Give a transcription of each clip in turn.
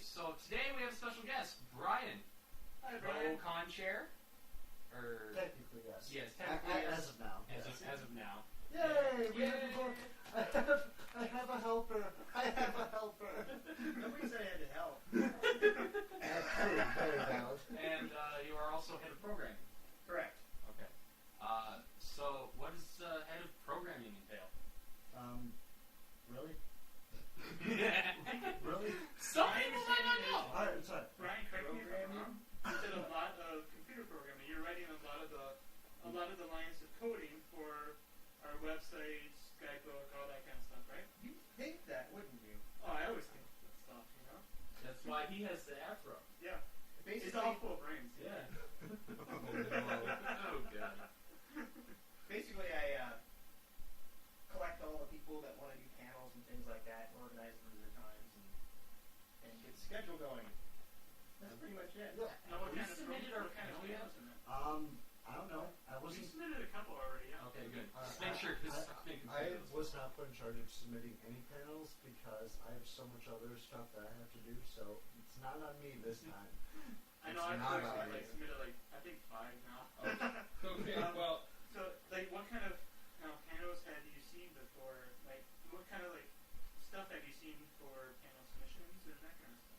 so today we have a special guest, Brian. Hi, Brian. Co-con chair. Technically, yes. Yes, technically as of now. As of now. Yay! We have a book. I have a helper. Nobody said I had to help. True, very valid. And you are also head of programming. Correct. Okay. So what does head of programming entail? Really? Really? Some people might not know. Alright, sorry. Brian, correct me if I'm wrong. You did a lot of computer programming. You're writing a lot of the lines of coding for our websites, guidebook, all that kind of stuff, right? You'd think that, wouldn't you? Oh, I always think that stuff, you know? That's why he has the afro. Yeah. Basically, It's all full of brains. Yeah. Oh god. basically, I collect all the people that want to do panels and things like that, and organize them in their times, and get the schedule going. That's pretty much it. Yeah. Now, what We kind of submitted our kind of panel yet? was in it? I don't know. I We wasn't. submitted a couple already, yeah. Okay, good. Just make sure, because I was not put in charge of submitting any panels because I have so much other stuff that I have to do. So it's not on me this time. I know, I've It's not actually on submitted I think 5 now. Okay, well, So, what kind of panels have you seen before? What kind of stuff have you seen for panel submissions and that kind of stuff?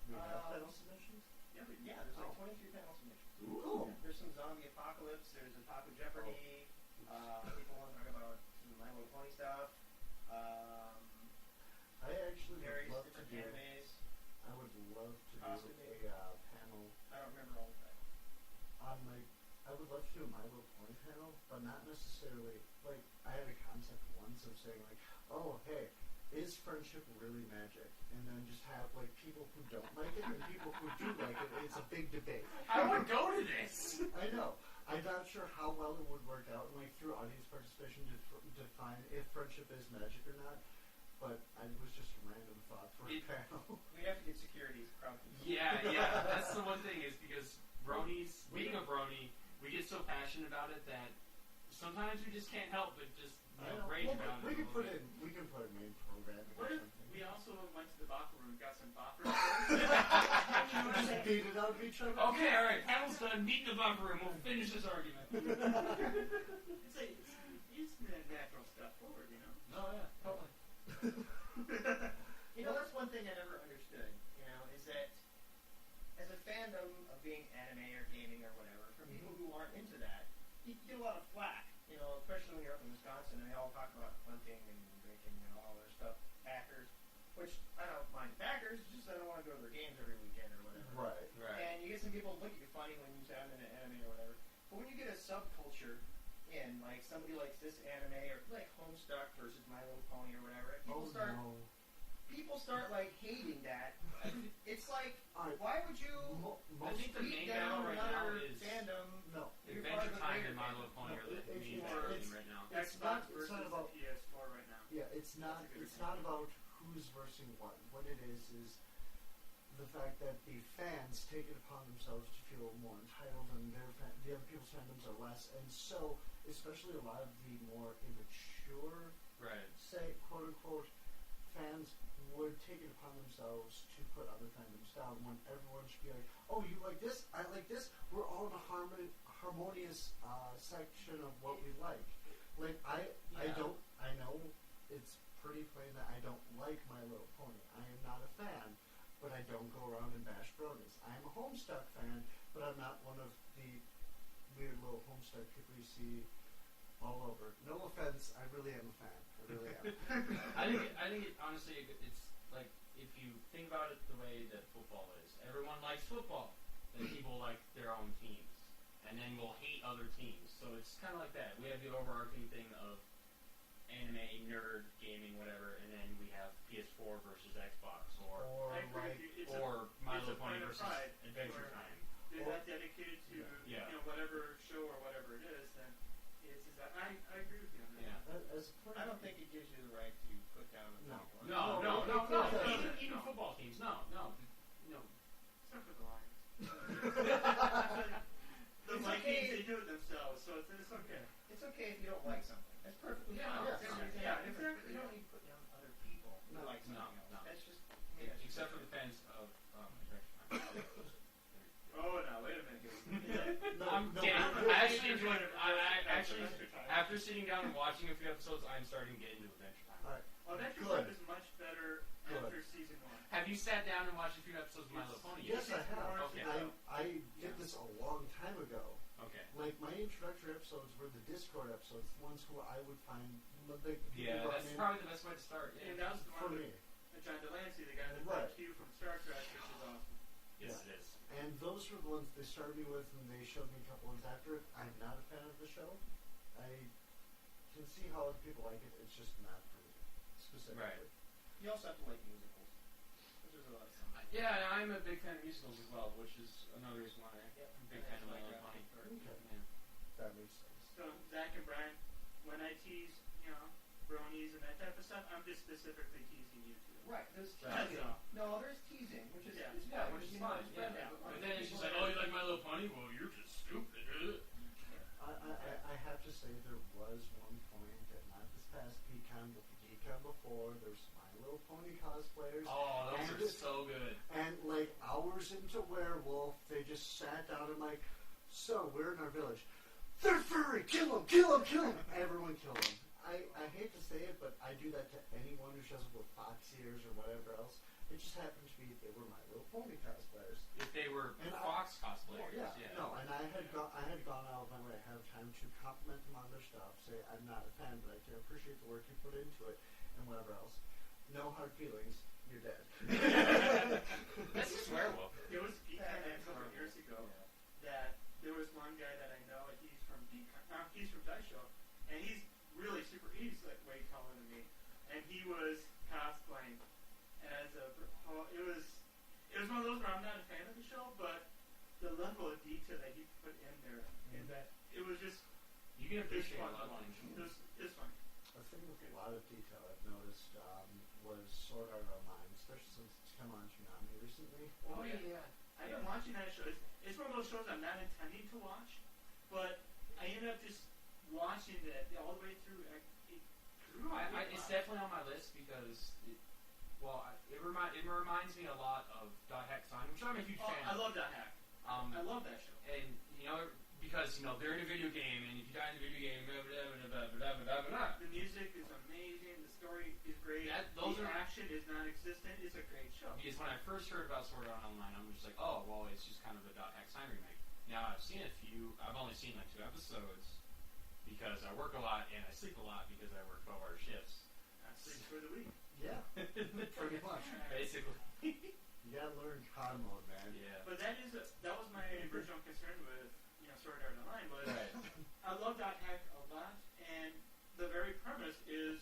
We have panel submissions. Yeah, Yeah, there's 23 panel submissions. Cool. There's some zombie apocalypse. There's a Taco Jeopardy. People want to talk about some My Little Pony stuff. I actually would Various love to different do. animes. I would love to do Costume. a panel I don't remember all of that. on I would love to do a My Little Pony panel, but not necessarily I had a concept once of saying oh hey, is friendship really magic? And then just have people who don't like it and people who do like it. It's a big debate. I would go to this. I know. I'm not sure how well it would work out, and through audience participation to define if friendship is magic or not. But it was just a random thought for a panel. We have to get security. Probably. Yeah. That's the one thing is because bronies, being a brony, we get so passionate about it that sometimes we just can't help but just rage about it. We can put in main programming or What if something. we also went to the Baka room, got some Baka Just beat it out of each other. Okay, all right. Panel's done. Meet in the buffer room. We'll finish this argument. It's natural stuff forward, you know? Oh yeah, totally. That's one thing I never understood, is that as a fandom of being anime or gaming or whatever, for people who aren't into that, you get a lot of flack, especially when you're up in Wisconsin and they all talk about hunting and drinking and all their stuff, Packers, which I don't mind Packers, it's just I don't want to go to their games every weekend or whatever. Right. And you get some people look at you funny when you say I'm into anime or whatever. But when you get a subculture in, somebody likes this anime or Homestuck versus My Little Pony or whatever, and people start hating that. It's why would you I think the main down battle right now another is fandom? No. You're part Adventure of a Time bigger and My fandom. Little Pony are the It's main more- battles right now. Xbox it's versus not about the PS4 right now. Yeah, it's not. It's not about who's versing what. What it is the fact that the fans take it upon themselves to feel more entitled, and the other people's fandoms are less. And so, especially a lot of the more immature, say quote unquote, fans would take it upon themselves to put other fandoms down when everyone should be like, oh, you like this, I like this, we're all in a harmonious section of what we like. I know it's pretty plain that I don't like My Little Pony. I am not a fan, but I don't go around and bash bronies. I am a Homestuck fan, but I'm not one of the weird little Homestuck people you see all over. No offense, I really am a fan. I really am. I think it, honestly, it's if you think about it the way that football is, everyone likes football. Then people like their own teams, and then we'll hate other teams. So it's kind of like that. We have the overarching thing of anime, nerd, gaming, whatever, and then we have PS4 versus Xbox, or My Little Pony versus Adventure Time. They're that dedicated to whatever show or whatever it is, then I agree with you on that. I don't think it gives you the right to put down the people. No. Even football teams, no. Except for the Lions. The Vikings, they do it themselves, so it's okay. It's okay if you don't like something. That's perfectly fine. Exactly. You don't need to put down other people who like something else. No. That's just Except for the fans of enjoying it. I actually, Adventure Time. after sitting down and watching a few episodes, I'm starting to get into Adventure Time. All right. Adventure Good. Time is much better Good. after season 1. Have you sat down and watched a few episodes of My Little Pony? Yes, I have. Okay. I did this a long time ago. Okay. Like my introductory episodes were the Discord episodes, the ones who I would find like Yeah, brought that's in probably the best way to start. And Yeah. that was the for one me. with John Delancey, the guy that Right. played Q from Star Trek, which is awesome. Yes, it is. And those were the ones they started me with, and they showed me a couple ones after it. I'm not a fan of the show. I can see how other people like it. It's just not for me specifically. Right. You also have to like musicals. Because there's a lot of them. Yeah, and I'm a big fan of musicals as well, which is another reason why I'm Yep. a big fan of My Little Pony. Okay. Yeah. That makes sense. So, Zach and Brian, when I tease, bronies and that type of stuff, I'm just specifically teasing you two. Right. There's Right. teasing. That's all. No, there's teasing, which is Yeah. is Yeah, fine, which is you know, fine. it's Yeah. friendly, Yeah. but But other then she's people like, are- "Oh, you like My Little Pony? Well, you're just stupid." I have to say there was one point that not this past PCon, but the GCon before. There's My Little Pony cosplayers. Oh, those And are it- so good. And like hours into Werewolf, they just sat down and like, so we're in our village. They're furry! Kill them! Kill them! Kill them! Everyone kill them. I hate to say it, but I do that to anyone who shows up with fox ears or whatever else. It just happened to be they were My Little Pony cosplayers. If they were And Fox cosplayers, Yeah, yeah. no, and I had gone out of my way ahead of time to compliment them on their stuff, say I'm not a fan, but I can appreciate the work you put into it, and whatever else. No hard feelings. You're dead. That's just Werewolf. There was PCon a couple of years ago Yeah. that there was one guy that I know, he's from PCon, he's from Dice Show, and he's really super, he's like way taller than me, and he was cosplaying as a, it was one of those where I'm not a fan of the show, but the level of detail that he put in there, and that it was just, You can it was appreciate fun a to lot of watch. things. It was fun. A thing with a lot of detail I've noticed was Sword Art Online, especially since it's come on Toonami recently. Oh, yeah. I've been watching that show. It's one of those shows I'm not intending to watch, but I ended up just watching it all the way through. It grew on me. It's definitely on my list because, it reminds me a lot of Dot Hack Sign, which I'm a huge fan I of. love that hack. I love that show. And, because, they're in a video game, and if you die in a video game, blah, blah, blah, blah, blah, blah, blah. The music is amazing. The story is great. Those the are- action is non-existent. It's a great show. Because when I first heard about Sword Art Online, I'm just like, oh, well, it's just kind of a Dot Hack Sign remake. Now, I've only seen like 2 episodes because I work a lot and I sleep a lot because I work 12-hour shifts. That's it for the week. Yeah, pretty much. Basically. You gotta learn COD mode, man. Yeah. But that was my original concern with Sword Art Online was Right. I love Dot Hack a lot, and the very premise is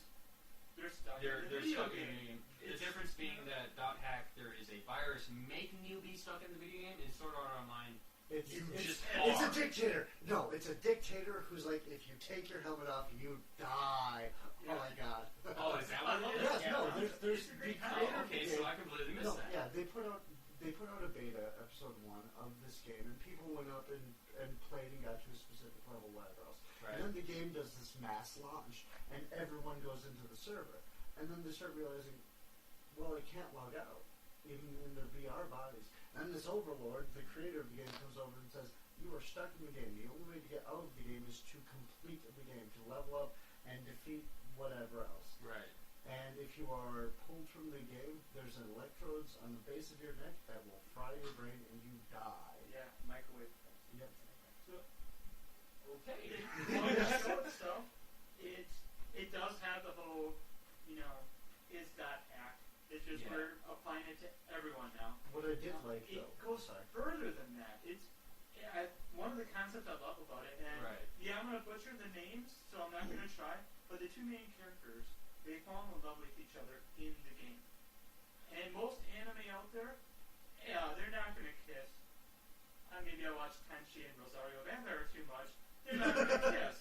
they're stuck They're in the video stuck in the game. video game. The It's- difference being that Dot Hack, there is a virus making you be stuck in the video game. In Sword Art Online, It's You just it's a are. dictator. No, it's a dictator who's like, if you take your helmet off, you die. Yeah. Oh my god. oh, is that I what love it is? Yes, Yeah. no, there's It's a the great creator Oh, of the okay, game. so I completely missed No, that. yeah, they put out a beta, episode 1 of this game, and people went up and played and got to a specific level, whatever else. Right. And then the game does this mass launch, and everyone goes into the server. And then they start realizing, well, it can't log out, even in their VR bodies. And this overlord, the creator of the game, comes over and says, you are stuck in the game. The only way to get out of the game is to complete the game, to level up and defeat whatever else. Right. And if you are pulled from the game, there's electrodes on the base of your neck that will fry your brain and you die. Yeah. Microwave. Yep. So Okay. on the show itself, it does have the whole, it's Dot Hack. It's just Yeah. we're applying it to everyone now. What I did like, It though, goes sorry. further than that. One of the concepts I love about it, and Right. yeah, I'm going to butcher the names, so I'm not going to try, but the 2 main characters, they fall in love with each other in the game. And most anime out there, yeah, they're not going to kiss. Maybe I watched Tenchi and Rosario Vampire too much. They're not going to kiss,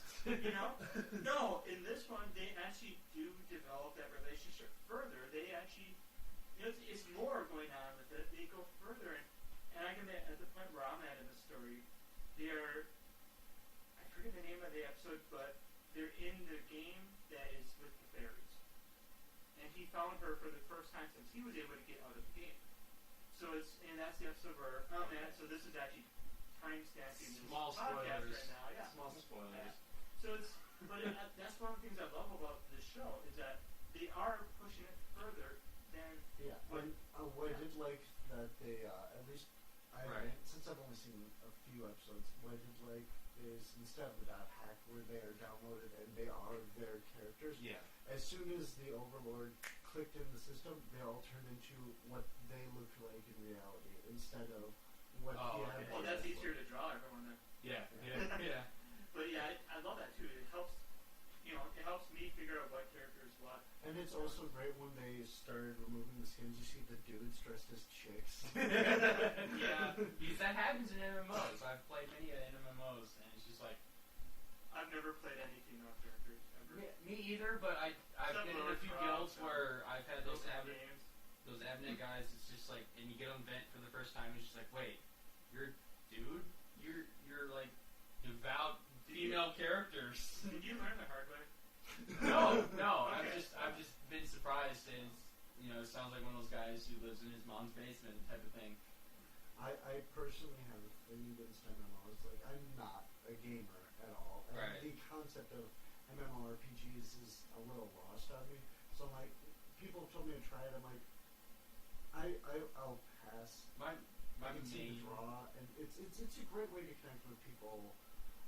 No, in this one, they actually do develop that relationship further. They actually, it's more going on with it. They go further, and I can, at the point where I'm at in the story, I forget the name of the episode, but they're in the game that is with the fairies. And he found her for the first time since he was able to get out of the game. So and that's the episode where, oh man, so this is actually time-stamping this Small podcast spoilers. right now. Yeah. Small spoilers. So that's one of the things I love about this show is that they are pushing it further than Yeah, and what I did like that they, at least, since I've only seen a few episodes, what I did like is instead of the hack where they are downloaded and they are their characters, Yeah. as soon as the Overlord clicked in the system, they all turned into what they looked like in reality instead of what he had. Well, that's easier to draw everyone then. Yeah. Yeah. But yeah, I love that too. It helps, it helps me figure out what characters what. And it's also great when they started removing the skins. You see the dudes dressed as chicks. Yeah. Because that happens in MMOs. I've played many MMOs, and it's just like I've never played any female characters ever. me either. But I've been in a few guilds where I've had those Abnet guys. It's just like, and you get on vent for the first time. It's just like, wait, you're a dude. You're like devout female characters. Did you learn the hard way? No. Okay. I've just been surprised, and it sounds like one of those guys who lives in his mom's basement type of thing. I personally have a thing against MMOs. Like, I'm not a gamer at all. And Right. the concept of MMORPGs is a little lost on me. So, like, people have told me to try it. I'm like, I'll pass. My I can see main the draw, and it's a great way to connect with people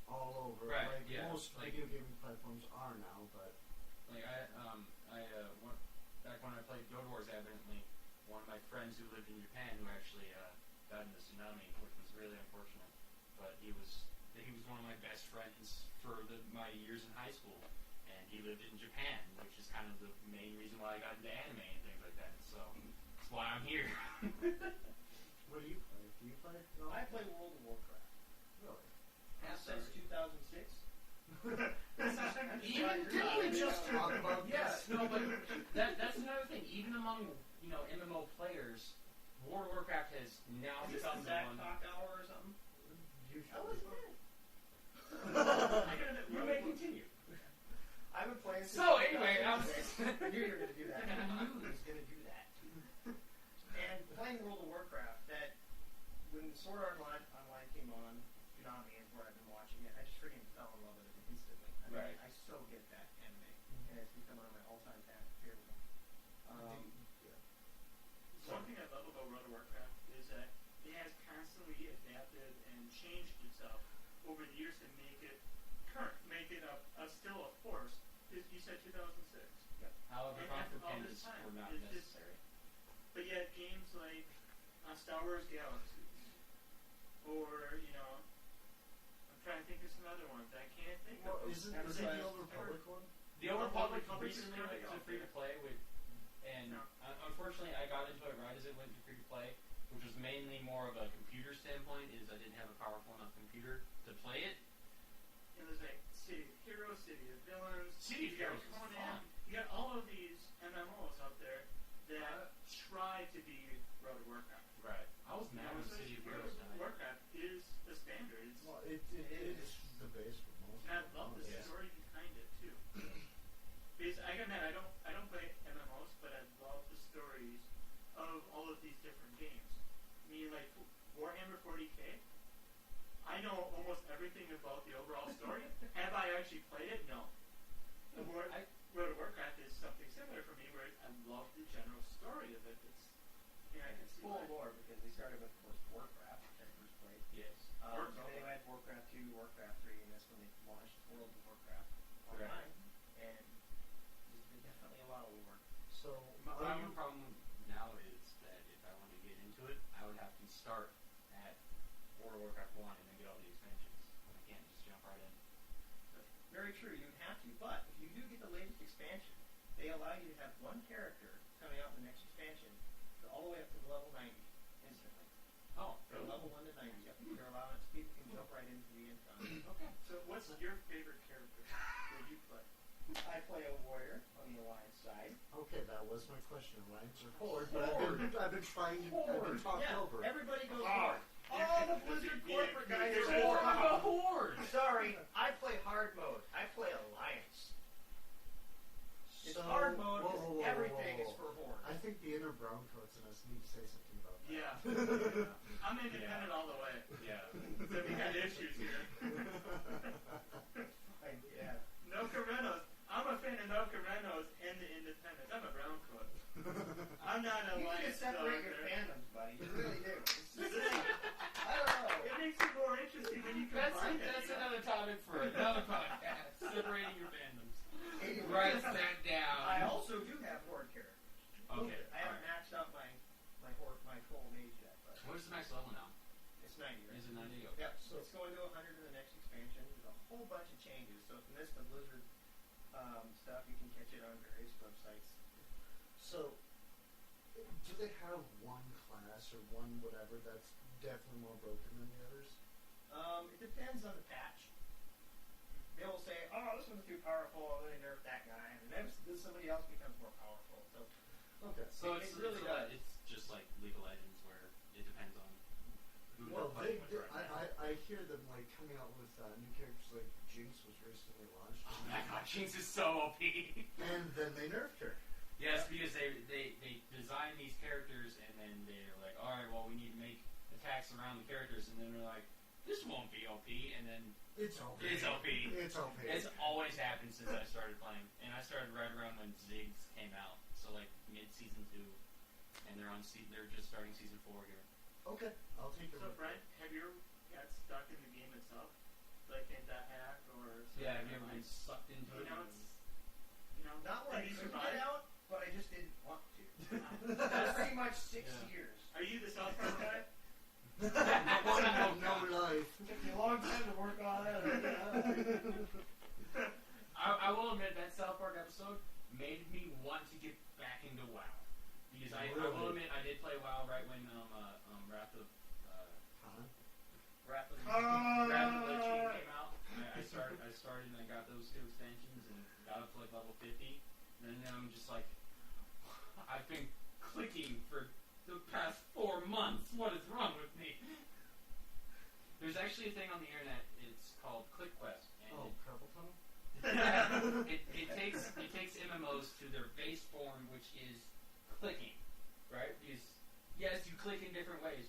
all over. Right, Like, yeah, most like- video gaming platforms are now, but like back when I played Guild Wars evidently, one of my friends who lived in Japan who actually died in the tsunami, which was really unfortunate. But he was one of my best friends for my years in high school, and he lived in Japan, which is kind of the main reason why I got into anime and things like that. So that's why I'm here. what do you play? Do you play? No. I play World of Warcraft. Really? Since 2006. Didn't we just talk about Yes, this? no, but that's another thing. Even among MMO players, World of Warcraft has now Is this become the the Zach one. Talk Hour or something? You I wasn't in. You may continue. I've been playing since So anyway, 2006. I knew you were going to do that. I knew he was going to do that. And playing World of Warcraft, that when Sword Art Online came on, Tsunami is where I've been watching it. I just freaking fell in love with it instantly. I mean, Right. I so get that anime, and it's become one of my all-time favorite. One thing I love about World of Warcraft is that it has constantly adapted and changed itself over the years to make it current, make it still a force. You said 2006. However, And after all complications this time, were not it's just- necessary. But yet games like Star Wars Galaxies, or I'm trying to think of some other ones. I can't think Well, of them. isn't the Old Republic one? The Old Republic Republic is recently coming went to out, free to play and No. Unfortunately I got into it right as it went to free to play, which was mainly more of a computer standpoint. Is I didn't have a powerful enough computer to play it. And there's like City of Heroes, City of Villains, City of you got Heroes is Conan. fun. You got all of these MMOs out there that try to be World of Warcraft. Right. I was mad when So City of World Heroes of died. Warcraft is the standard. It's, Well, it is the base for most. and I love the Yeah. story behind it too. Because I don't play MMOs, but I love the stories of all of these different games. I mean, like Warhammer 40K. I know almost everything about the overall story. Have I actually played it? No. The World of Warcraft is something similar for me, where I love the general story of it. I can see Full why. lore, because they started with, of course, Warcraft, which I first played. Yes. And then they had Warcraft 2, Warcraft 3, and that's when they launched World of Warcraft online. Right. And there's been definitely a lot of lore. So, My only problem now is that if I wanted to get into it, I would have to start at World of Warcraft 1 and then get all the expansions. I can't just jump right in. Very true, you'd have to. But if you do get the latest expansion, they allow you to have one character coming out in the next expansion all the way up to level 90 instantly. Oh, From level 1 to 90. Yep. They're allowing it, so people can jump right into the end time. Okay. So, what's your favorite character that you play? I play a warrior on the Alliance side. okay, that was my question. Alliance or Horde? But I've been trying to. I've been talked Yeah, over. everybody goes Horde. Horde. All the Blizzard corporate guys There's are more Horde. of a horde! Sorry, I play hard mode. I play Alliance. It's So, hard mode whoa, because whoa, whoa, everything whoa, is whoa. for Horde. I think the inner brown coats in us need to say something about that. Yeah. I'm independent all the way. Yeah. that we had issues here. Yeah. No Carrenos. I'm a fan of No Carrenos and the Independents. I'm a brown coat. I'm not a You need to Lions separate your dog. fandoms, buddy. You really do. This is- I don't know. It makes it more interesting when you combine it. That's another topic for another podcast. Separating your fandoms. Anyway, Write that down. I also do have horde characters. Okay. I haven't maxed out my full mage yet, but What is the max level now? it's 90. Right? Is it 90? Okay. Yep. So it's going to 100 in the next expansion. There's a whole bunch of changes. So if you missed the Blizzard stuff, you can catch it on various websites. So, do they have one class or one whatever that's definitely more broken than the others? It depends on the patch. They will say, "Oh, this one's too powerful," and then they nerf that guy, and then somebody else becomes more powerful. So Okay. So It it's really really does. it's just like League of Legends where it depends on who Well, they're playing with right now. I hear them like coming out with new characters like Jinx was recently launched. Oh my god, Jinx is so OP. And then they nerfed her. Yes, because they design these characters and then they're like, alright, well we need to make attacks around the characters, and then they're like, this won't be OP, and then It's OP. it's OP. It's OP. It's always happened since I started playing, and I started right around when Ziggs came out, so like mid-season 2, and they're just starting season 4 here. Okay, I'll take So, it. Brent, have you ever got stuck in the game itself? Like in that hack or something? Yeah, have you ever been sucked into You it? know, not where I did you couldn't survive? get out, but I just didn't want to. That's pretty much 6 Yeah. years. Are you the South Park guy? One of no life. It took me a long time to work on it. I will admit that South Park episode made me want to get back into WoW. Because I will admit I did play WoW right when Wrath of Wrath of the Lich King came out. I started and I got those 2 extensions and got up to like level 50. And then I'm just like, I've been clicking for the past 4 months. What is wrong with me? There's actually a thing on the internet. It's called ClickQuest, and Oh, carpal tunnel? it takes MMOs to their base form, which is clicking, right? Because yes, you click in different ways,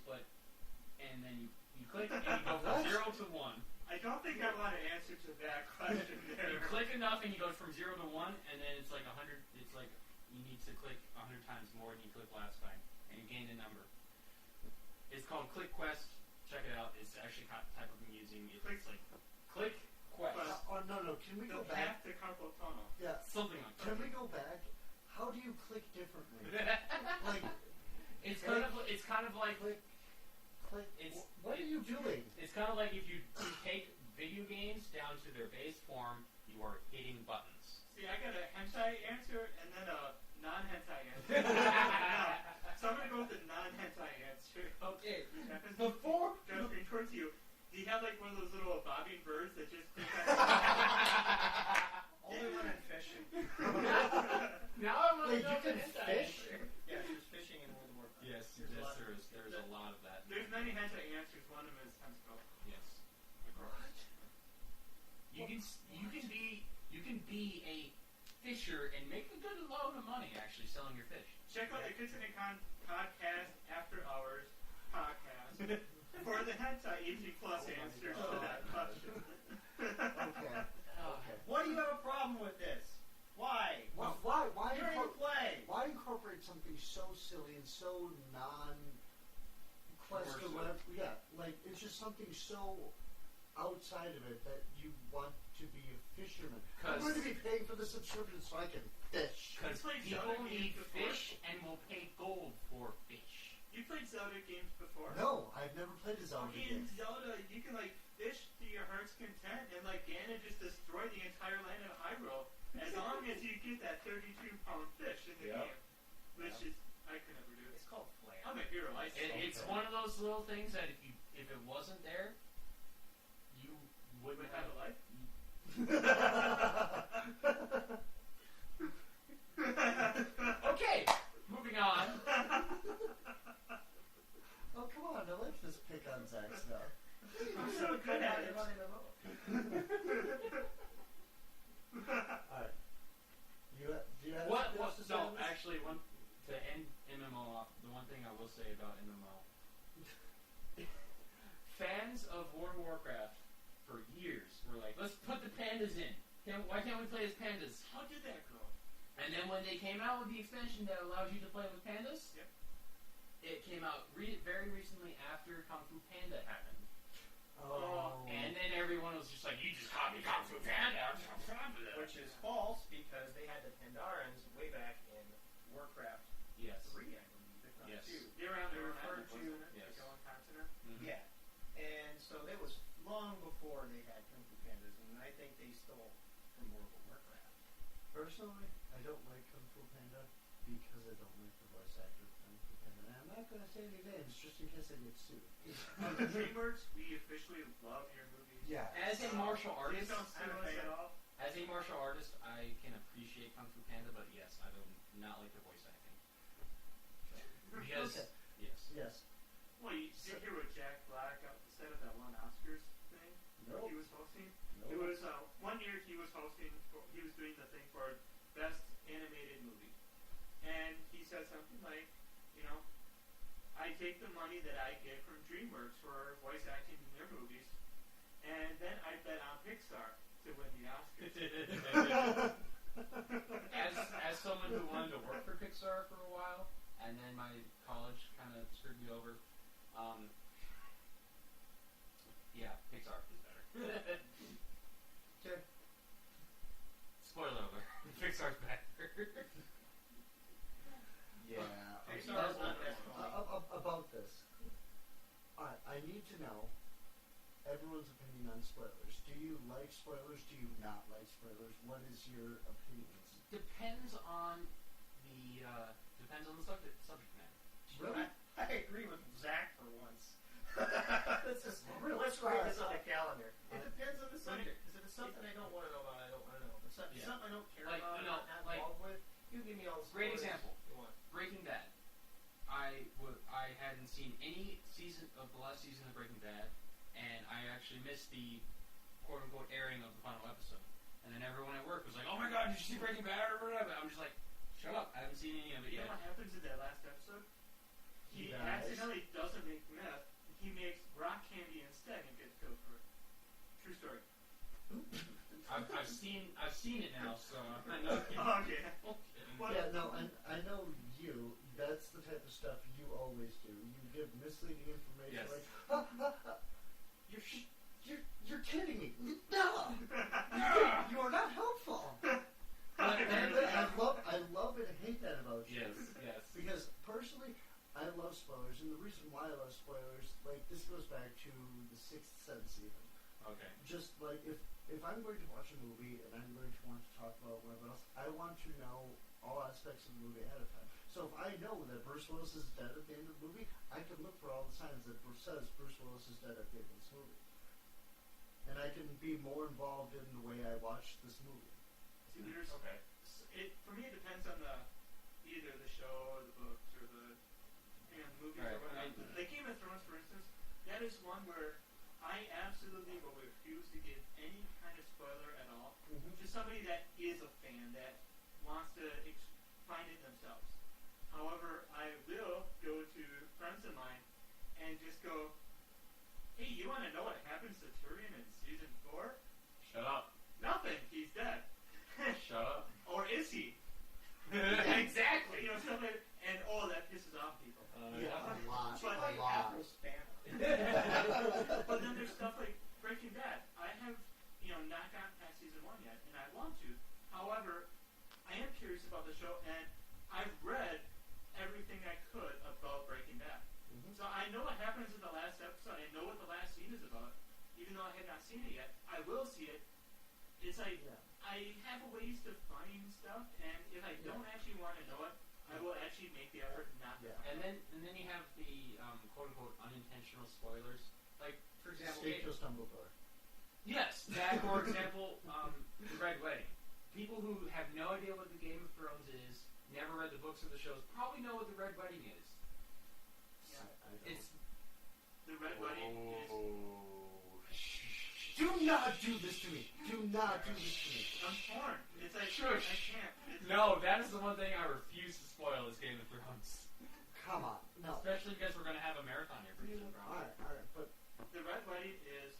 and then you click and you go from 0 to 1. I don't think I want to answer to that question there. You click enough and you go from 0 to 1, and then it's like 100. It's like you need to click 100 times more than you clicked last time, and you gain a number. It's called ClickQuest. Check it out. It's actually the type of amusing. It's like ClickQuest. Oh, no. Can we go The back? path to carpal tunnel. Yeah. Something like that. Can we go back? How do you click differently? Like, It's kind of like click. What are you doing? It's kind of like if you take video games down to their base form, you are hitting buttons. See, I got a hentai answer and then a non-hentai answer. So I'm going to go with the non-hentai answer. Okay. Before jumping towards you, do you have like one of those little bobbing birds that just... Only one in fishing. Now I want to Wait, know you the can hentai fish? answer. Yeah, she was fishing in World of Warcraft. Yes, there's a lot of that. There's many hentai answers. One of them is tentacle. Yes. What? You can be a fisher and make a good load of money actually selling your fish. Check out the Kitsune podcast After Hours podcast for the hentai easy plus answers to that question. Okay. What do you have a problem with this? Why? Why You don't even play. Why incorporate something so silly and so non-quest or Immersive. whatever? Yeah, like it's just something so outside of it that you want to be a fisherman. I'm going to be paying for the subscription so I can fish. Because played people Zelda need games before? fish and will pay gold for fish. You played Zelda games before? No, I've never played a Zelda In game. Zelda, you can like fish to your heart's content, and like Ganon just destroy the entire land of Hyrule as long as you get that 32-pound fish in the game, which is I could never do. It's called flair. I'm a hero. It's one of those little things that if it wasn't there, you wouldn't have a life. Okay, moving on. Oh, come on, now let's just pick on Zach stuff. I'm so good at it. Alright. Do you have What? something else to say No, on this? actually, to end MMO off, the one thing I will say about MMO, fans of World of Warcraft for years were like, let's put the pandas in. Why can't we play as pandas? How did that go? And then when they came out with the expansion that allows you to play with pandas, Yep. it came out very recently after Kung Fu Panda happened. Oh. And then everyone was just like, you just copied Kung Fu Panda. Which is false because they had the Pandarans way back in Warcraft Yes. 3, I believe, if not Yes. 2. They were on the They're map, referred to- wasn't it? Yes. Like on continent. Mhm. Yeah. And so that was long before they had Kung Fu Pandas, and I think they stole from World of Warcraft. Personally, I don't like Kung Fu Panda because I don't like the voice actor of Kung Fu Panda. And I'm not going to say any names just in case I get sued. DreamWorks, we officially love your movies. Yeah. As a martial Please artist, don't sue us at all. as a martial artist, I can appreciate Kung Fu Panda, but yes, I do not like the voice acting. Because Okay. yes. Yes. Well, you did hear what Jack Black said of that one Oscars thing Nope. he was hosting? Nope. It was one year he was hosting. He was doing the thing for best animated movie, and he said something like, I take the money that I get from DreamWorks for voice acting in their movies, and then I bet on Pixar to win the Oscars. As someone who wanted to work for Pixar for a while, and then my college kind of screwed me over. Yeah, Pixar is better. Okay. Spoiler alert: Pixar's better. Yeah. Pixar's not that funny. About this, I need to know everyone's opinion on spoilers. Do you like spoilers? Do you not like spoilers? What is your opinions? Depends on the subject matter. Really? I agree with Zach for once. Let's Try write it. this on the calendar. It depends on the subject. If it's something I don't want to know about, I don't want to know. If it's something I don't care Like, about, you know, I'm not like- involved with, you give me all the Great spoilers example. you want. Breaking Bad. I hadn't seen any season of the last season of Breaking Bad, and I actually missed the quote unquote airing of the final episode. And then everyone at work was like, "Oh my God, did you see Breaking Bad or whatever?" I'm just like, "Shut up! I haven't seen any of it You know yet." what happens in that last episode? He Nice. accidentally doesn't make meth. He makes rock candy instead and gets killed for it. True story. I've seen it now, so I know. Okay. Well, Yeah, no, and I know you. That's the type of stuff you always do. You give misleading information. Yes. Like, you're kidding me. No, you are not helpful. I love and hate that about you. Yes. Because personally, I love spoilers, and the reason why I love spoilers, like this goes back to the 6th Sense even. Okay. Just like if I'm going to watch a movie and I'm going to want to talk about whatever else, I want to know all aspects of the movie ahead of time. So if I know that Bruce Willis is dead at the end of the movie, I can look for all the signs that says Bruce Willis is dead at the end of this movie. And I can be more involved in the way I watch this movie. See, there's Okay. for me, it depends on either the show or the books or the movies Right. or whatnot. Like Game of Thrones, for instance, that is one where I absolutely will refuse to give any kind of spoiler at all. Just somebody that is a fan that wants to find it themselves. However, I will go to friends of mine and just go, "Hey, you want to know what happens to Tyrion in season 4? Shut up. Nothing. He's dead." Shut up. Or is he? Exactly. Stuff like, and that pisses off people. Yeah, a lot. But A like lot. Apple spam. But then there's stuff like Breaking Bad. I have, not gotten past season 1 yet, and I want to. However, I am curious about the show, and I've read everything I could about Breaking Bad. So I know what happens in the last episode. I know what the last scene is about, even though I have not seen it yet. I will see it. It's like I have ways to find stuff, and if I don't actually want to know it, I will actually make the effort not to. Yeah. And then you have the quote unquote unintentional spoilers. Like for example, Stay till Dumbledore. yes, that for example, the Red Wedding. People who have no idea what the Game of Thrones is, never read the books or the shows, probably know what the Red Wedding is. Yeah. I don't. It's The Red Wedding is. Do not do this to me. Do not do this to me. I'm torn. It's like Shush. I can't. It's, no, that is the one thing I refuse to spoil is Game of Thrones. Come on. No. Especially because we're gonna have a marathon here pretty soon. Alright, but The Red that wedding is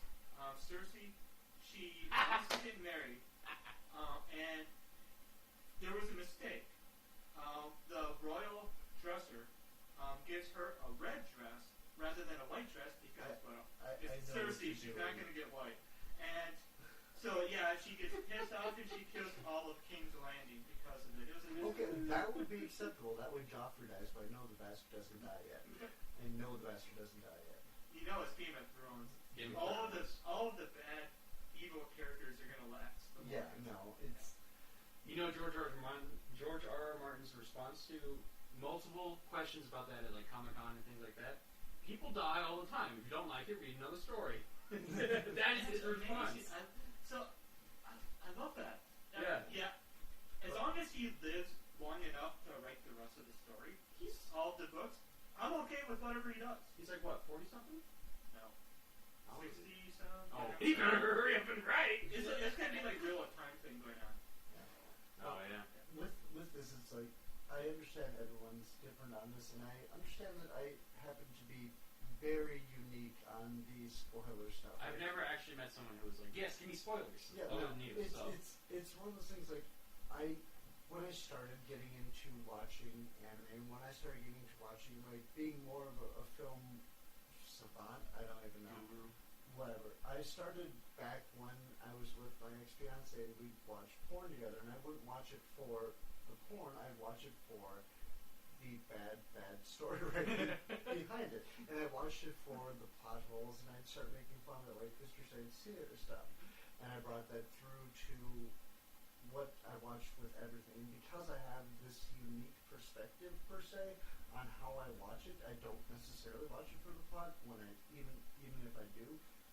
Cersei. She wants to get married, and there was a mistake. The royal dresser gives her a red dress rather than a white dress because, it's Cersei. She's not going to get white. And so, yeah, she gets pissed off and she kills all of King's Landing because of it. It was a mistake. Okay, that would be acceptable. That way Joffrey dies, but I know the bastard doesn't die yet. I know the bastard doesn't die yet. You know it's Game of Thrones. All of the bad, evil characters are going to last. Yeah, no, it's... You know George R. R. Martin's response to multiple questions about that at like Comic-Con and things like that? People die all the time. If you don't like it, read another story. That is his response. I love that. Yeah. As long as he lives long enough to write the rest of the story, he's solved the books. I'm okay with whatever he does. He's like, what, 40-something? No. 60-something. Oh, he better hurry up and write. It's going to be like real time thing going on. Oh, yeah. With this, it's like, I understand everyone's different on this, and I understand that I happen to be very unique on the spoiler stuff. I've never actually met someone who was like, yes, give me spoilers. Yeah, Other than you, so. it's one of those things, like, when I started getting into watching anime, when I started getting into watching, like, being more of a film savant, I don't even know. Guru. Whatever. I started back when I was with my ex-fiance, we'd watch porn together, and I wouldn't watch it for the porn, I'd watch it for the bad story writing behind it. And I watched it for the plot holes, and I'd start making fun of it, like Mr. Saints Theater stuff. And I brought that through to what I watched with everything. Because I have this unique perspective, per se, on how I watch it, I don't necessarily watch it for the plot, even if I do.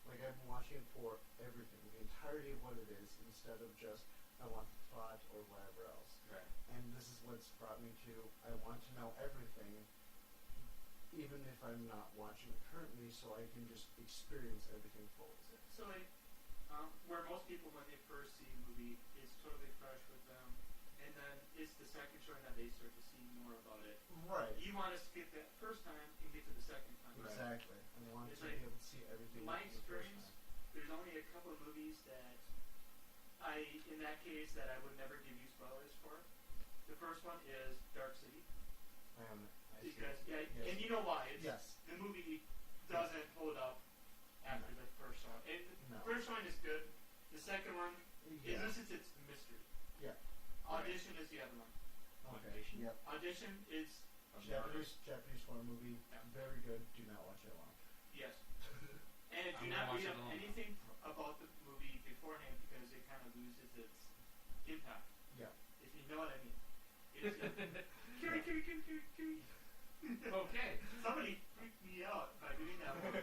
Like, I've been watching it for everything, the entirety of what it is, instead of just, I want the plot or whatever else. Right. And this is what's brought me to, I want to know everything, even if I'm not watching it currently, so I can just experience everything fully. So, like, where most people, when they first see a movie, it's totally fresh with them, and then it's the second showing that they start to see more about it. Right. You want to skip that first time and get to the second time. Exactly. I want It's to like, be able to see everything. My the first experience, time. there's only a couple of movies that in that case, that I would never give you spoilers for. The first one is Dark City. I see. Because, Yes. and you know why. Yes. The movie doesn't hold up after the first one. No. The first one is good. The second one, Yeah. it's a mystery. Yeah. Audition is the other one. Okay. Audition? Yep. Audition is Japanese horror movie. Yeah. Very good. Do not watch it alone. yes. And do I'm not gonna watch read it up alone. anything about the movie beforehand because it kind of loses its impact. Yeah. If you know what I mean. It's Kiri. Okay. Somebody freaked me out by doing that one.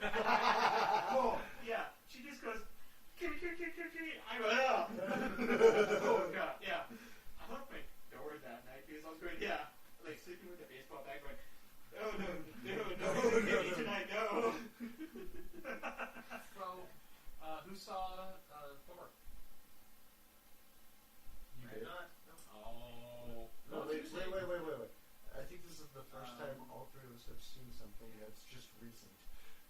Oh, yeah. She just goes, Kiri. I go, oh. Oh, God, yeah. I locked my door that night because I was going, yeah, like sleeping with a baseball bat going, oh, no, get me tonight, no. So, who saw Thor? You did. Not. No. Oh. No, wait. I think this is the first time all three of us have seen something that's just recent.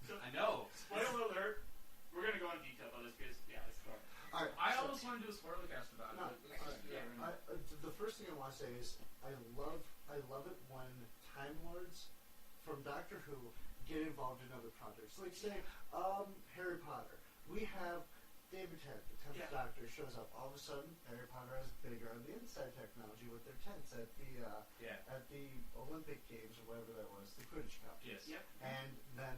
So, I know. spoiler alert, we're going to go in detail about this because, yeah, it's Thor. Alright, I almost want to do a spoiler cast about it. No, but let's just do that right now. the first thing I want to say is I love it when Time Lords from Doctor Who get involved in other projects. Like say, Harry Potter. We have David Tennant, the 10th Yeah. Doctor, shows up. All of a sudden, Harry Potter has bigger on the inside technology with their tents at the Olympic Games or whatever that was, the Quidditch Cup. Yes. Yep. And then,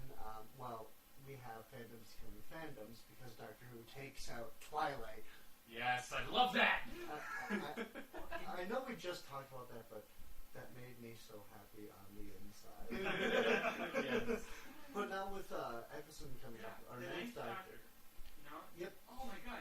we have fandoms becoming fandoms because Doctor Who takes out Twilight. Yes, I love that. I know we just talked about that, but that made me so happy on the inside. Yes. But now with Eccleston coming up, our the ninth Ninth Doctor. You know? Yep. Oh my God,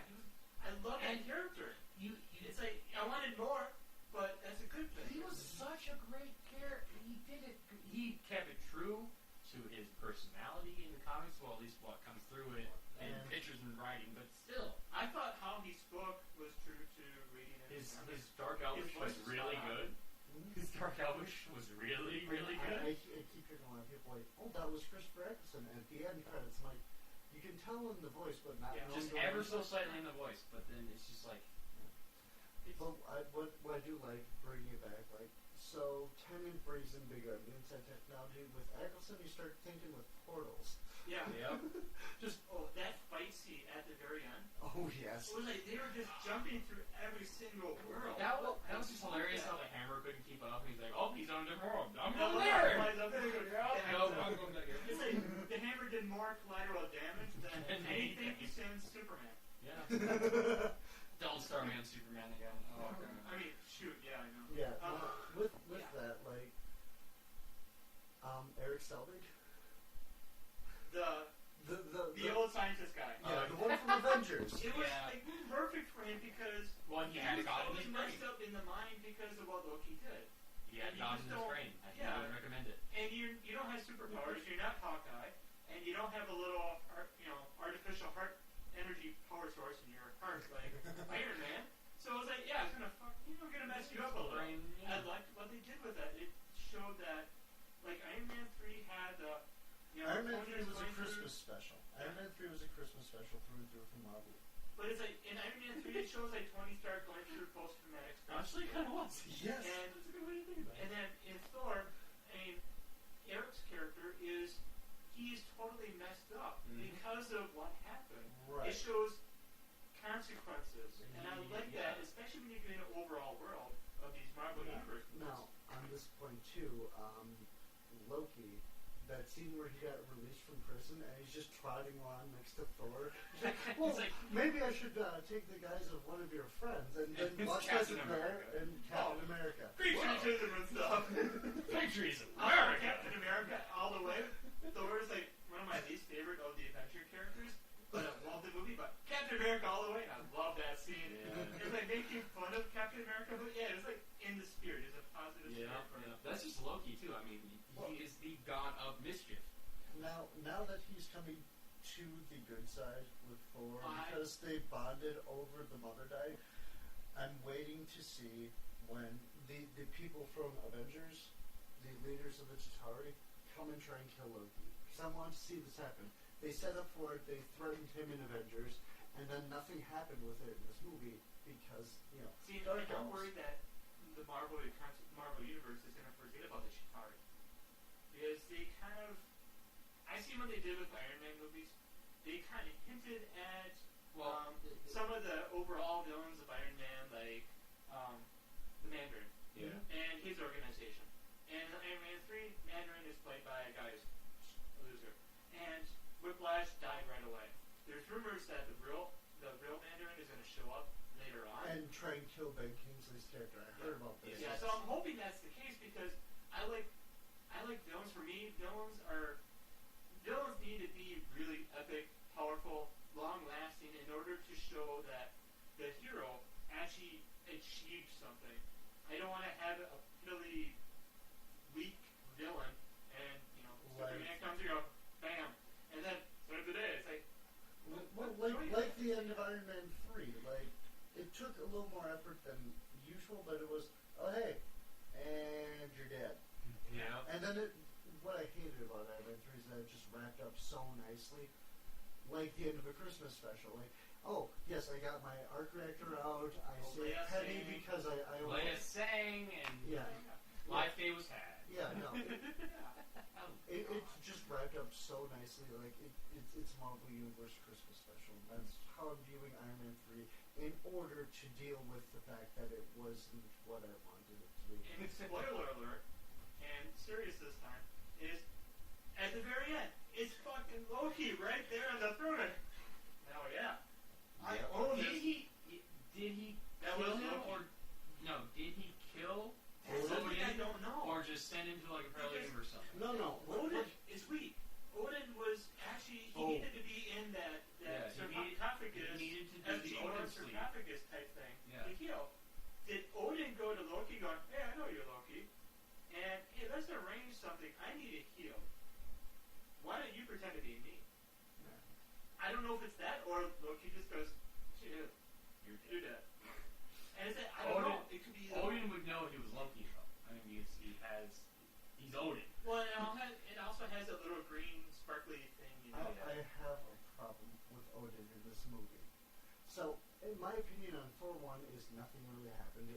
I love that character. It's like I wanted more, but that's a good thing. He was such a great character. He did it. He kept it true to his personality in the comics. Well, at least what comes through it in And- pictures and writing. But still, I thought how he spoke was true to reading it. his Dark Elvish voice was is really spot on. good. His Dark Elvish was really, really good. I keep hearing a lot of people like, oh, that was Christopher Eccleston. And at the end credits, I'm like, You can tell in the voice, but not Yeah, knowing Just the ever voice. so slightly in the voice, but then it's just like, But what I do like, bringing it back, like, so Tennant brings in big inside technology. With Eccleston, you start thinking with portals. Yeah. yep. That fight scene at the very end. Oh, yes. It was like they were just jumping through every single world. That was just hilarious how the hammer couldn't keep up. He's like, oh, he's on a different world. I'm No, going there. I'm gonna go down. No, I'm going back here. It's like the hammer did more collateral damage than anything since Superman. Yeah. Don't start me on Superman again. Oh, God. I mean, shoot, yeah, I know. Yeah, with yeah. that, like, Eric Selvig, The old scientist guy. yeah, the one from Avengers. It was Yeah. like perfect for him because Well, he he had was God in totally his brain. messed up in the mind because of what Loki did. He had You God just in his don't- brain. I yeah. would recommend it. And you don't have superpowers. You're not Hawkeye, and you don't have a little artificial heart energy power source in your heart like Iron Man. So I was like, yeah, it's gonna mess you up a little. Brain, I yeah. liked what they did with that. It showed that, like, Iron Man 3 had the, Iron Man Tony 3 was a going through- Christmas special. Iron Man 3 was a Christmas special through and through from Marvel. But it's like, in Iron Man 3, it shows like Tony Stark going through post-traumatic stress. Actually, it kind of was. Yes. And, That's a good way to think about it. and then in Thor, I mean, Eric's character he's totally messed up Mhm. because of what happened. Right. It shows consequences, and I like Yeah. that, especially when you get into the overall world of these Marvel Yeah. Universe movies. Now, on this point too, Loki, that scene where he got released from prison and he's just trotting along next to Thor. Well, It's like, maybe I should take the guise of one of your friends, and then It's Buck Captain isn't there, America. and Captain America. Patriotism and stuff. patriotism. America. Captain America all the way. Thor is like one of my least favorite of the adventure characters, but I love the movie. But Captain America all the way, and I love that scene. Yeah. It's like making fun of Captain America, but yeah, it's like in the spirit. It's a positive Yeah, spirit for him. yeah. That's just Loki too. I mean, he is the god of mischief. Now that he's coming to the good side with Thor, I- because they bonded over the mother died, I'm waiting to see when the people from Avengers, the leaders of the Chitauri, come and try and kill Loki. Because I want to see this happen. They set up for it, they threatened him in Avengers, and then nothing happened with it in this movie because, See, Dark I'm Elves. worried that the Marvel Universe is going to forget about the Chitauri. Because they kind of... I see what they did with Iron Man movies. They kind of hinted at some of the overall villains of Iron Man, like the Mandarin Yeah. and his organization. And in Iron Man 3, Mandarin is played by a guy who's a loser. And Whiplash died right away. There's rumors that the real Mandarin is going to show up later on. and try and kill Ben Kingsley's character. I heard about this. Yeah, so I'm hoping that's the case because I like villains. For me, villains need to be really epic, powerful, long-lasting in order to show that the hero actually achieved something. I don't want to have a really weak villain and Superman comes here, bam, and then save the day. It's like Well, like the end of Iron Man 3, like, it took a little more effort than usual, but it was, oh hey, and you're dead. Yeah. And then what I hated about Iron Man 3 is that it just wrapped up so nicely, like the end of a Christmas special. Like, oh, yes, I got my arc reactor out, I saved Leia Penny sang. because I Leia sang and Yeah. Life Day was had. Yeah, no. It just wrapped up so nicely. Like, it's Marvel Universe Christmas special. And that's how I'm viewing Iron Man 3 in order to deal with the fact that it wasn't what I wanted it to be. And spoiler alert, and serious this time, is at the very end, it's fucking Loki right there on the throne. Now, yeah. I own Did this. he That kill was him Loki. or no? Did he kill That's something I Odin don't know. or just send him to like a parallel universe or something? No. Odin is weak. Odin was actually, he needed to be in that Yeah, sarcophagus, he needed to do the FG1 Odin sleep. sarcophagus type thing Yeah. to heal. Did Odin go to Loki going, hey, I know you're Loki, and hey, let's arrange something. I need to heal. Why don't you pretend to be me? I don't know if it's that or Loki just goes, shit, you're dead. And it's I don't know. It could be Odin would know he was Loki though. I mean, he's Odin. Well, it also has a little green sparkly thing. I have a problem movie. So, in my opinion on Thor 1 is nothing really happened.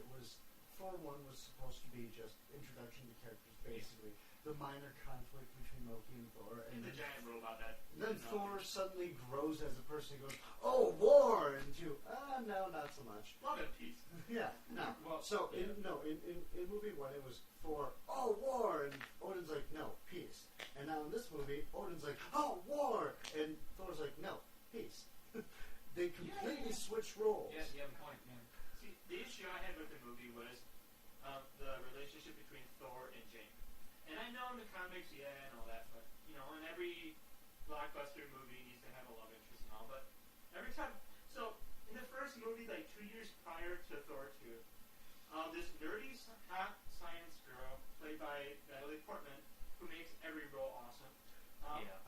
Thor 1 was supposed to be just introduction to characters, basically. The minor conflict between Loki and Thor. And the giant robot that... And then Thor suddenly grows as a person and goes, oh, war! Into, no, not so much. Love and peace. Yeah, no. Well, So, yeah. in movie 1, it was Thor, oh, war! And Odin's like, no, peace. And now in this movie, Odin's like, oh, war! And Thor's like, no, peace. They completely switch roles. Yeah, you have a point, yeah. See, the issue I had with the movie was the relationship between Thor and Jane. And I know in the comics, and all that, but, in every blockbuster movie needs to have a love interest and all, but every time... So, in the first movie, like 2 years prior to Thor 2, this nerdy, hot science girl, played by Natalie Portman, who makes every role awesome.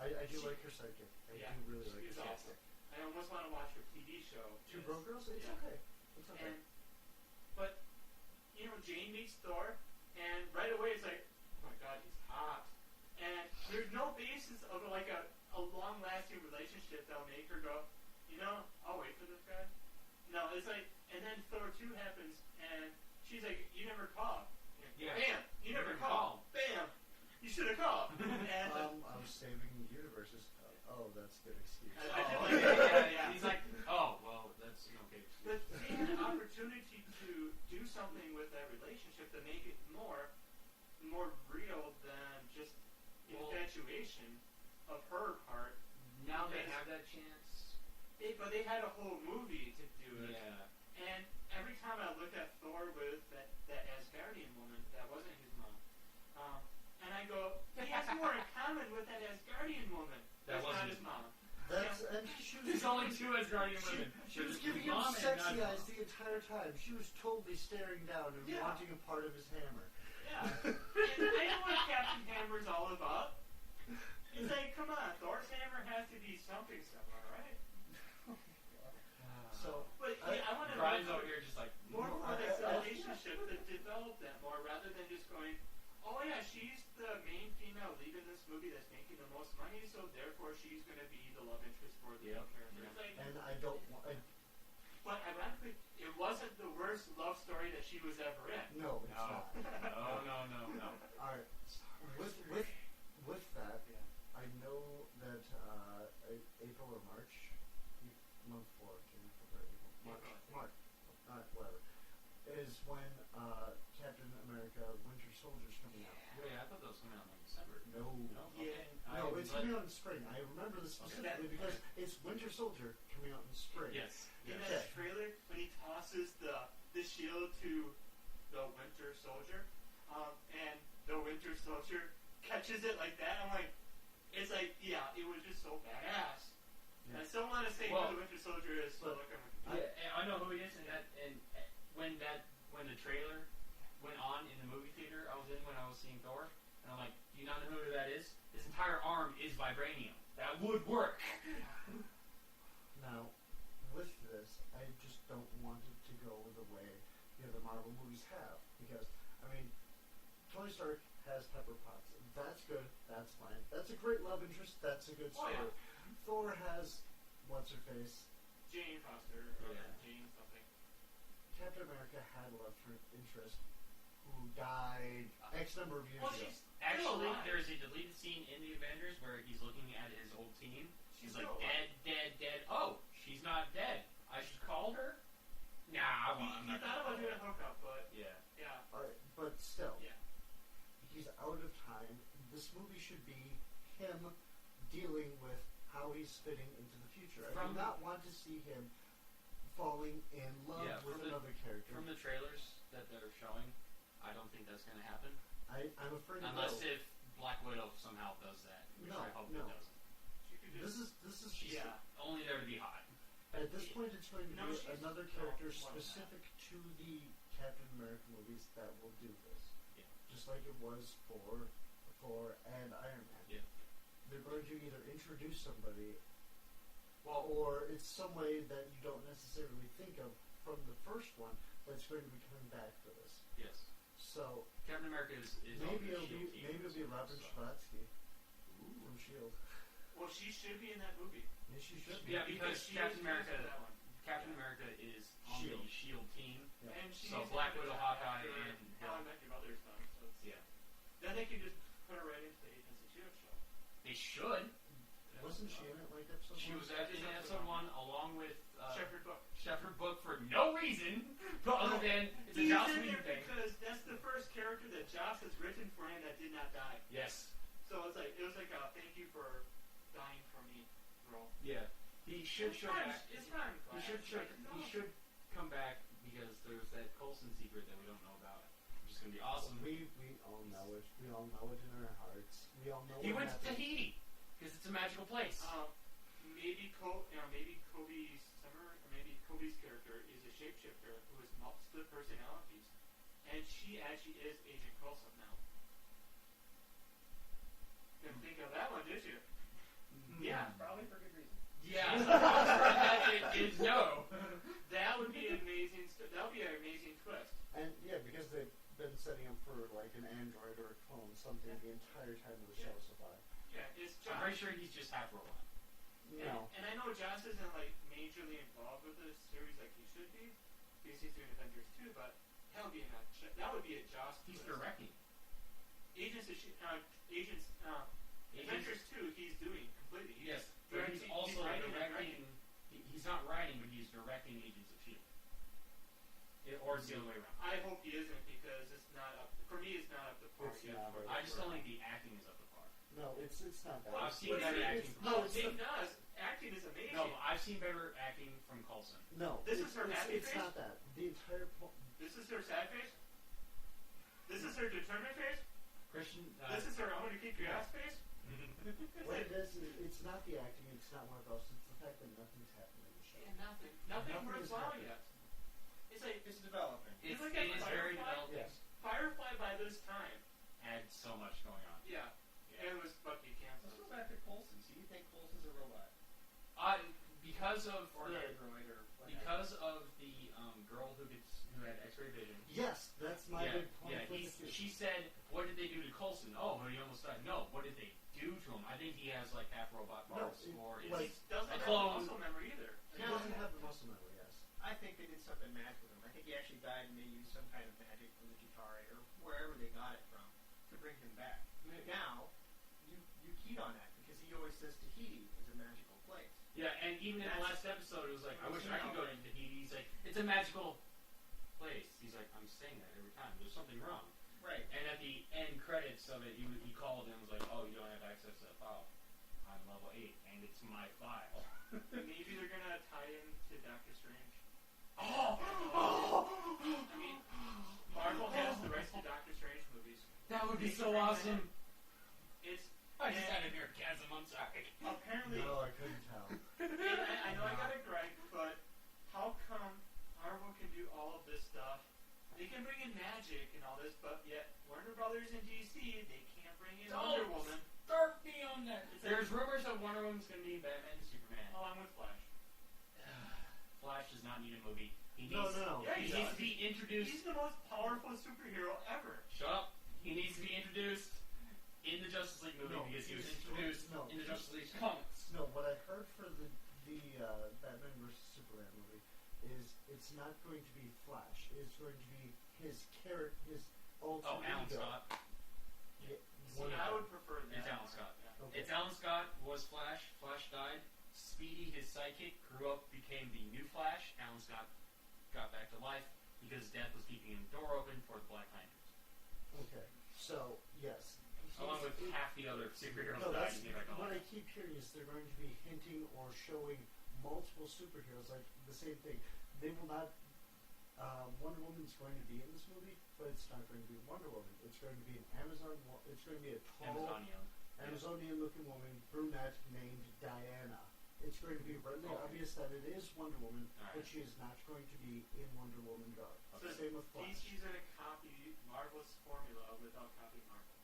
I do like her sidekick. I do really like she's her awesome. sidekick. I almost want to watch her TV show. Two Broke Girls? It's Yeah. okay. It's okay. But, Jane meets Thor, and right away it's like, oh my god, he's hot. And there's no basis of like a long-lasting relationship that'll make her go, I'll wait for this guy. No, it's like, and then Thor 2 happens, and she's like, you never called. Yeah. Bam! You never called. Bam! You should have called. And, I was saving universes. Oh, that's a good excuse. I did like that. Yeah. He's like, oh, well, that's an okay excuse. But she had an opportunity to do something with that relationship to make it more real than just infatuation of her part. Now they have that chance. But they had a whole movie to do it. Yeah. And every time I look at Thor with that Asgardian woman, that wasn't his mom, and I go, he has more in common with that Asgardian woman. That That's not wasn't his mom. And she was There's only 2 Asgardian women. She was There's giving him mom and sexy not eyes mom. the entire time. She was totally staring down and Yeah. wanting a part of his hammer. Yeah. And I know what Captain Hammer's all about. It's like, come on, Thor's hammer has to be something somewhere, right? So, But I want to Brian's over here just like, more No, for I- this I- relationship to develop that more, rather than just going, oh yeah, she's the main female lead in this movie that's making the most money, so therefore she's going to be the love interest for the main character. It's like, and I don't want. but ironically, it wasn't the worst love story that she was ever in. No, it's No. not. no. Alright, with that, I know that April or March, month 4, January, February, March, whatever, is when Captain America Winter Soldier's coming out. Wait, I thought that was coming out in like December. No. No? Yeah. Okay. No, it's coming out in spring. I remember this specifically because it's Winter Soldier coming out in spring. Yes. In yes. that trailer, when he tosses the shield to the Winter Soldier, and the Winter Soldier catches it like that, I'm like, it's like, yeah, it was just so badass. Yeah. And I still want to say Well, who the Winter Soldier is, so but look, I know who he is, and when the trailer went on in the movie theater I was in when I was seeing Thor, and I'm like, do you not know who that is? His entire arm is vibranium. That would work. Now, with this, I just don't want it to go the way the other Marvel movies have. Because, Tony Stark has Pepper Potts. That's good. That's fine. That's a great love interest. That's a good Oh, story. yeah. Thor has what's-her-face. Jane Foster, or Yeah. Jane something. Captain America had a love interest who died X number of years Well, ago. she's Actually, alive. there's a deleted scene in the Avengers where he's looking at his old team. He's like, still alive. dead. Oh, she's not dead. I should call her? Nah, I'm He not thought gonna about call doing her. a hookup, but Yeah. yeah. Alright, but still, Yeah. he's out of time. This movie should be him dealing with how he's fitting into the future. I do not want to see him falling in love with another character. From the trailers that they're showing, I don't think that's going to happen. I'm afraid Unless no. if Black Widow somehow does that, which I hope it doesn't. She could just, This is She's yeah. only there to be hot. at this point it's going to No, be she's- another no, character more than that. specific to the Captain America movies that will do this. Yeah. Just like it was for Thor and Iron Man. Yeah. They're going to either introduce somebody Well, or it's some way that you don't necessarily think of from the first one that's going to be coming back for this. yes. So Captain America is on maybe the it'll be SHIELD team. Robin so- Schabatsky Ooh. from Shield. Well, she should be in that movie. Yeah, she should. Yeah, because she Captain is America, in that one. Captain America is on the Shield team. Yeah. And she's So Black in Widow, that Hawkeye, after and How I Met Your Mother stuff. So it's, Yeah. then they can just put her right into the Agents of S.H.I.E.L.D. show. They should. Wasn't she in it like episode She 1? was in episode 1 along with Shepherd Book. For no reason, but other than it's a He's Joss in Whedon there thing. because that's the first character that Joss has written for him that did not die. Yes. So it was like a thank you for dying for me role. Yeah. He should show back. It's not in He class. should come back because there's that Coulson secret that we don't know about. Which is gonna be awesome. We all know it. We all know it in our hearts. We all know He what went to happened. Tahiti because it's a magical place. Maybe Kobe Summer, or maybe Kobe's character is a shapeshifter who has split personalities, and she actually is Agent Coulson now. Didn't think of that one, did you? Yeah. Probably for good reason. Yeah. The answer to that is no. That would be amazing. That would be an amazing twist. And yeah, because they've been setting up for like an android or a clone, something the entire time of the show so far. Yeah, it's I'm Josh. pretty sure he's just half robot. No. And I know Joss isn't like majorly involved with the series like he should be, because he's doing Avengers 2. But that would be a Joss. He's twist. directing. Avengers 2. He's doing completely. Yes, but he's also directing. He's not writing, but he's directing Agents of S.H.I.E.L.D. Or it's the other way around. I hope he isn't because it's not up. For me, it's not up to par It's yet. not. I just don't think the acting is up to par. No, it's not that. I've seen But better it's- acting. No, No, it's it does. Acting is amazing. No, I've seen better acting from Coulson. No, This is her happy it's face? not that. The entire point. This is her sad face. This is her determined face. Christian. This is her I'm going to kick your ass face. What it is, it's not the acting. It's not what else. It's the fact that nothing's happening in the show. Yeah, nothing Nothing is worthwhile happening. yet. It's like It's development. It look is at very Firefly? developing. Yes. Firefly by this time. Had so much going on. Yeah. Yeah. It was Bucky Let's canceled. go back to Coulson. So you think Coulson's a robot? Because of Or an the android or whatever? because of the girl who had X-ray vision. Yes, that's my yeah, big point. yeah. with the She said, "What did they do to Coulson? Oh, he almost died. No, what did they do to him? I think he has like half robot parts, or is like- He doesn't a have clone. muscle memory either. He doesn't have the muscle memory, yes. I think they did something magic with him. I think he actually died and they used some kind of magic from the Chitauri or wherever they got it from to bring him back. Now, you keyed on that because he always says Tahiti is a magical place. Yeah, and even in the last episode, it was like, I wish I could go to Tahiti. He's like, it's a magical place. He's like, I'm saying that every time. There's something wrong. Right. And at the end credits of it, he called and was like, oh, you don't have access to that file. I'm level 8, and it's my file. Maybe they're gonna tie in to Doctor Strange. Oh! I mean, Marvel has the rights to Doctor Strange movies. That would be so awesome. It's I just had a sarcasm, I'm sorry. apparently. No, I couldn't tell. And I know I got a gripe, but how come Marvel can do all of this stuff? They can bring in magic and all this, but yet Warner Brothers and DC, they can't bring in Wonder Woman. Start me on that. There's rumors that Wonder Woman's going to be Batman and Superman. Along with Flash. Flash does not need a movie. He needs, No. Yeah, he he needs does. to be introduced. He's the most powerful superhero ever. Shut up. He needs to be introduced in the Justice League movie No, because he was he's- introduced no. in the Justice League comics. No, what I heard for the Batman vs Superman movie is it's not going to be Flash. It's going to be his character, his alter Oh, Alan ego. Scott. Yeah, See, one of I them. would prefer that. It's Alan Scott. Yeah. Okay. It's Alan Scott was Flash. Flash died. Speedy, his sidekick, grew up, became the new Flash. Alan Scott got back to life because death was keeping the door open for the Black Lanterns. Okay, so yes. Along with half the other superheroes No, died that's and came back to what I life. keep hearing is they're going to be hinting or showing multiple superheroes, like the same thing. They will not. Wonder Woman's going to be in this movie, but it's not going to be Wonder Woman. It's going to be an Amazon. It's going to be a tall Amazonian. Amazonian-looking woman, brunette named Diana. It's going to be readily Okay. obvious that it is Wonder Woman, Alright. but she is not going to be in Wonder Woman garb. So Same with Flash. DC's gonna copy Marvel's formula without copying Marvel.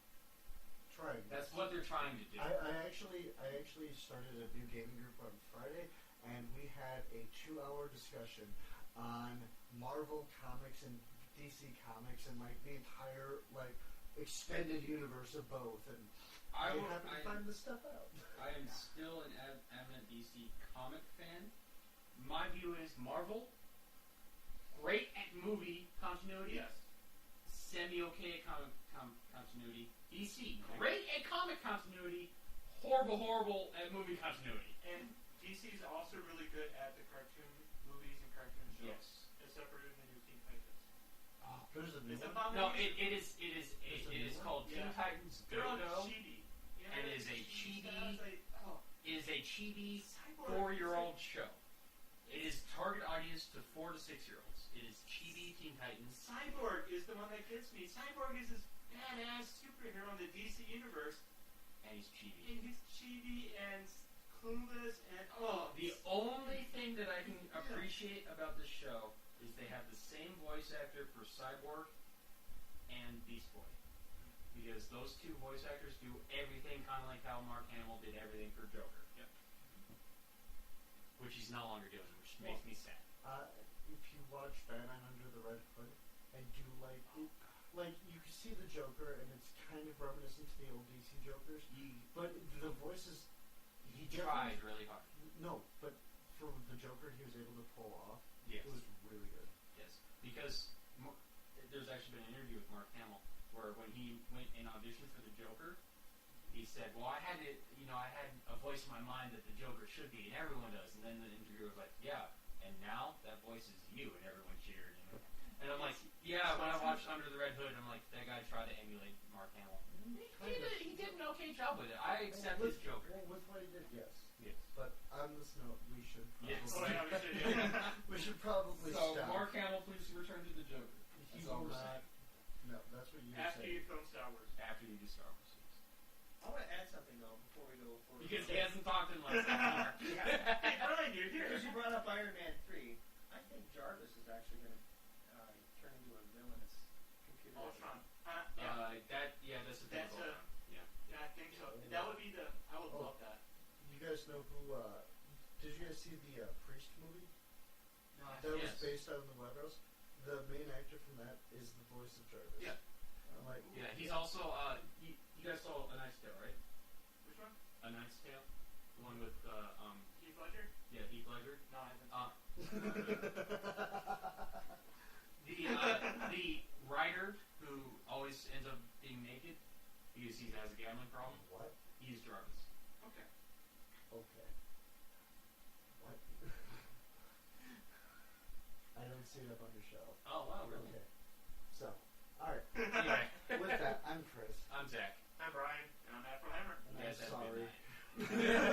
Trying. That's what they're trying to do. I actually started a new gaming group on Friday, and we had a 2-hour discussion on Marvel comics and DC comics and like the entire like extended universe of both. And I happened to find this stuff out. I am still my view is Marvel, great at movie continuity, Yes. semi-okay at comic continuity. DC, great at comic continuity, horrible at movie continuity. And DC is also really good at the cartoon movies and cartoon shows. Yes. Except for the new Teen Titans. There's a new It's one. about No, movies. it is called Teen Yeah. Titans They're all Go-Go. chibi. You know, And they're is a chibi chibi- stars, like, oh, It is a chibi Cyborg. 4-year-old show. It is target audience to 4 to 6-year-olds. It is chibi Teen Titans. Cyborg is the one that gets me. Cyborg is this badass superhero in the DC universe, And he's chibi. and he's chibi and clueless and The only thing that I can appreciate about this show is they have the same voice actor for Cyborg and Beast Boy. Because those two voice actors do everything kind of like how Mark Hamill did everything for Joker. Yep. Which he's no longer doing, which makes me sad. If you watch Batman Under the Red Hood, I do like you can see the Joker, and it's kind of reminiscent to the old DC Jokers, but the voices He tried really hard. No, but for the Joker, he was able to pull off. Yes. It was really good. Yes. Because there's actually been an interview with Mark Hamill where when he went and auditioned for the Joker, he said, well, I had a voice in my mind that the Joker should be, and everyone does. And then the interviewer was like, yeah, and now that voice is you, and everyone cheered. And I'm like, yeah, when I watched Under the Red Hood, I'm like, that guy tried to emulate Mark Hamill. He did an okay job with it. I accept his Joker. Well, with what he did, yes. Yes. But on this note, we should probably, Yes. Oh, yeah, we should, yeah. we should probably So, stop. Mark Hamill, please return to the Joker. He That's all will we're not. No, that's what you After say. you film Star Wars. After you do Star Wars. I want to add something though before we go forward. Because he hasn't talked in like an hour. Hey, Brian, you're here. Because you brought up Iron Man 3, I think Jarvis is actually going to turn into a villainous computer. Ultron. That's a That's difficult a- one. Yeah. Yeah, I think so. That would be I would love that. You guys know who? Did you guys see the Priest movie? No, That was Yes. based on the Webhouse. The main actor from that is the voice of Jarvis. Yeah. I'm like, Yeah, he's also, you guys saw A Knight's Tale, right? Which one? A Knight's Tale? The one with, Heath Ledger? yeah, Heath Ledger. No, I haven't. The writer who always ends up being naked because he has a gambling problem, what? he's Jarvis. Okay. Okay. What? I don't see it up on your shelf. Oh, wow, really? Okay. So, alright. Anyway, With that, I'm Chris. I'm Zach. I'm Brian, and I'm Afro Hammer. And You guys I'm have a good sorry. night.